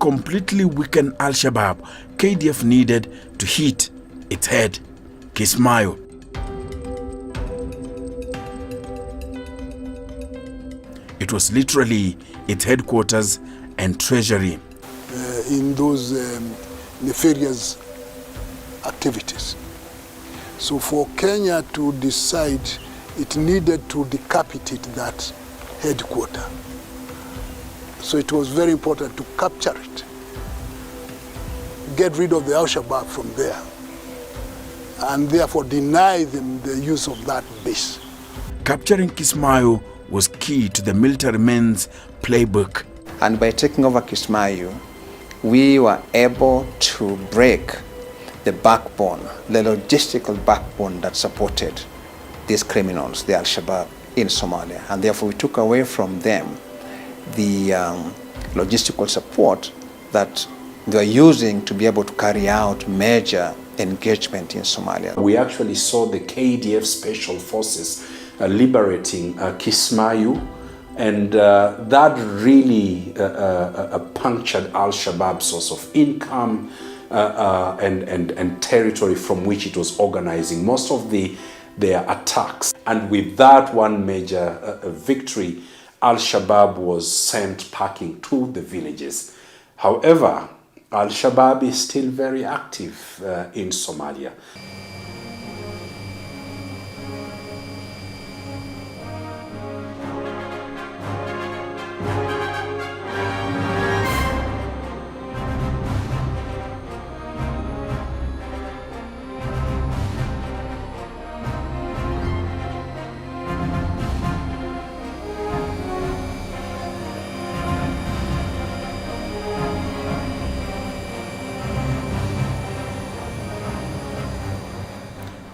completely weaken Al-Shabaab, KDF needed to hit its head, Kismayu. It was literally its headquarters and treasury. In those nefarious activities. So for Kenya to decide, it needed to decapitate that headquarter. So it was very important to capture it, get rid of the Al-Shabaab from there, and therefore deny them the use of that base. Capturing Kismayu was key to the military men's playbook. And by taking over Kismayu, we were able to break the backbone, the logistical backbone that supported these criminals, the Al-Shabaab in Somalia. And therefore we took away from them the logistical support that they were using to be able to carry out major engagement in Somalia. We actually saw the KDF special forces liberating Kismayu, and that really punctured Al-Shabaab's source of income and territory from which it was organizing most of their attacks. And with that one major victory, Al-Shabaab was sent packing to the villages. However, Al-Shabaab is still very active in Somalia.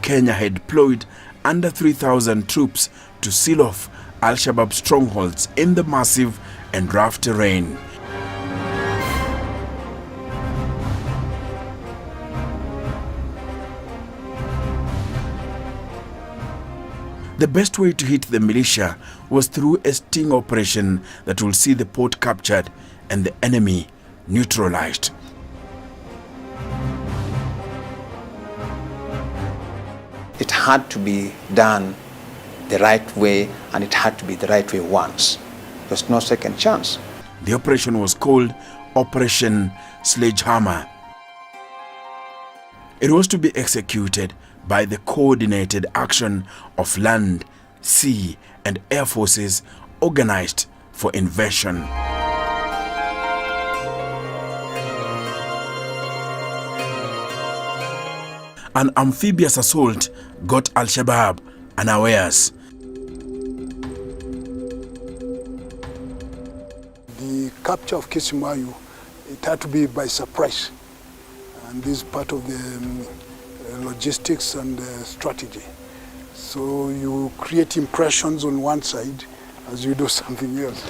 Kenya had deployed under 3,000 troops to seal off Al-Shabaab strongholds in the massive and rough terrain. The best way to hit the militia was through a sting operation that will see the port captured and the enemy neutralized. It had to be done the right way, and it had to be the right way once. There's no second chance. The operation was called Operation Sledgehammer. It was to be executed by the coordinated action of land, sea, and air forces organized for invasion. An amphibious assault got Al-Shabaab unawares. The capture of Kismayu, it had to be by surprise. And this is part of the logistics and strategy. So you create impressions on one side as you do something else.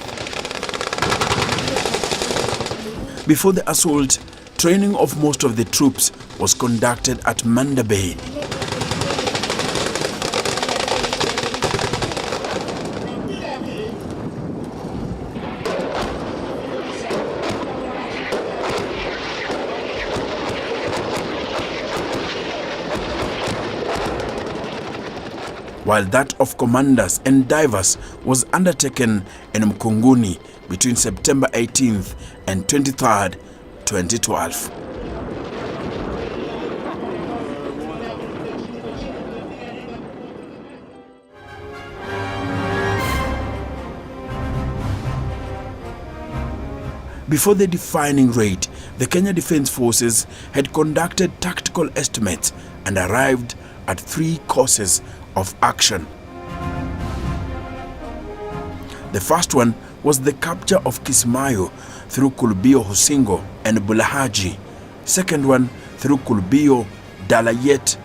Before the assault, training of most of the troops was conducted at Manda Bay. While that of commanders and divers was undertaken in Mkunguni between September 18th and 23rd, 2012. Before the defining raid, the Kenya Defence Forces had conducted tactical estimates and arrived at 3 courses of action. The first one was the capture of Kismayu through Kulbio Hosingo and Bulahaji. Second one through Kulbio, Dalayet,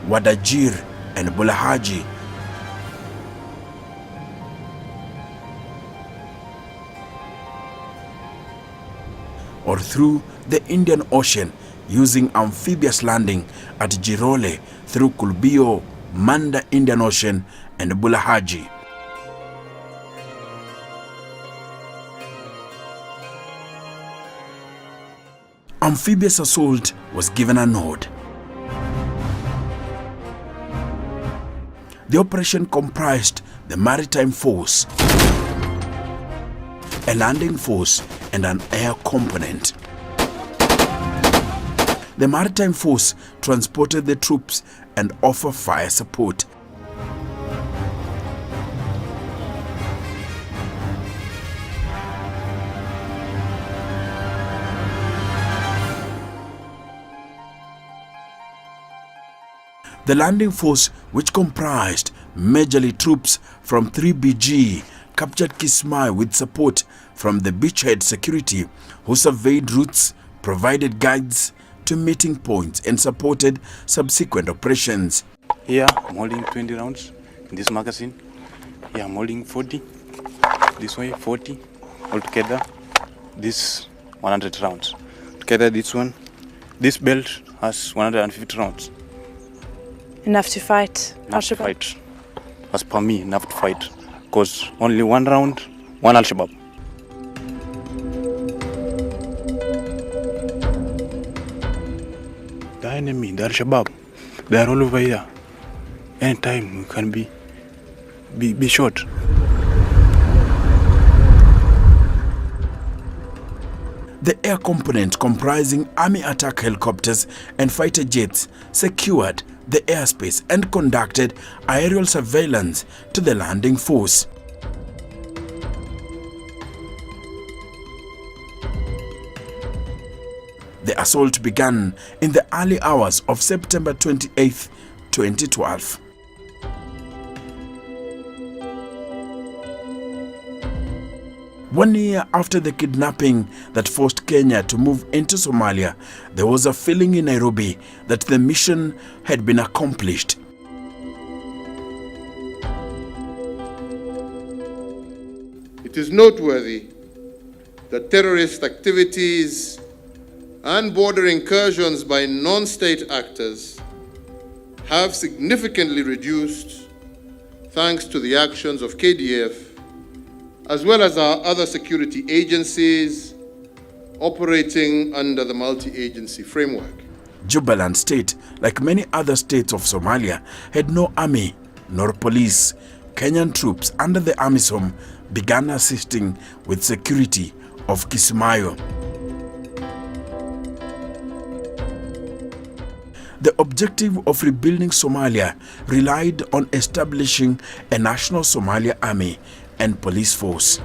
Wadajir and Bulahaji. Or through the Indian Ocean using amphibious landing at Jirole through Kulbio, Manda Indian Ocean and Bulahaji. amphibious assault was given a nod. The operation comprised the maritime force, a landing force, and an air component. The maritime force transported the troops and offered fire support. The landing force, which comprised majorly troops from 3BG, captured Kismayu with support from the beachhead security, who surveyed routes, provided guides to meeting points, and supported subsequent operations. Here I'm holding 20 rounds in this magazine. Here I'm holding 40. This way 40. Altogether, this 100 rounds. Together this one, this belt has 150 rounds. Enough to fight Enough to fight. As per me, enough to fight. Because only one round, one Al-Shabaab. The enemy, the Al-Shabaab, they are all over here. Anytime we can be shot. The air component, comprising army attack helicopters and fighter jets, secured the airspace and conducted aerial surveillance to the landing force. The assault began in the early hours of September 28, 2012. One year after the kidnapping that forced Kenya to move into Somalia, there was a feeling in Nairobi that the mission had been accomplished. It is noteworthy that terrorist activities and border incursions by non-state actors have significantly reduced thanks to the actions of KDF as well as our other security agencies operating under the multi-agency framework. Jubaland State, like many other states of Somalia, had no army nor police. Kenyan troops under the AMISOM began assisting with security of Kismayu. The objective of rebuilding Somalia relied on establishing a national Somalia army and police force.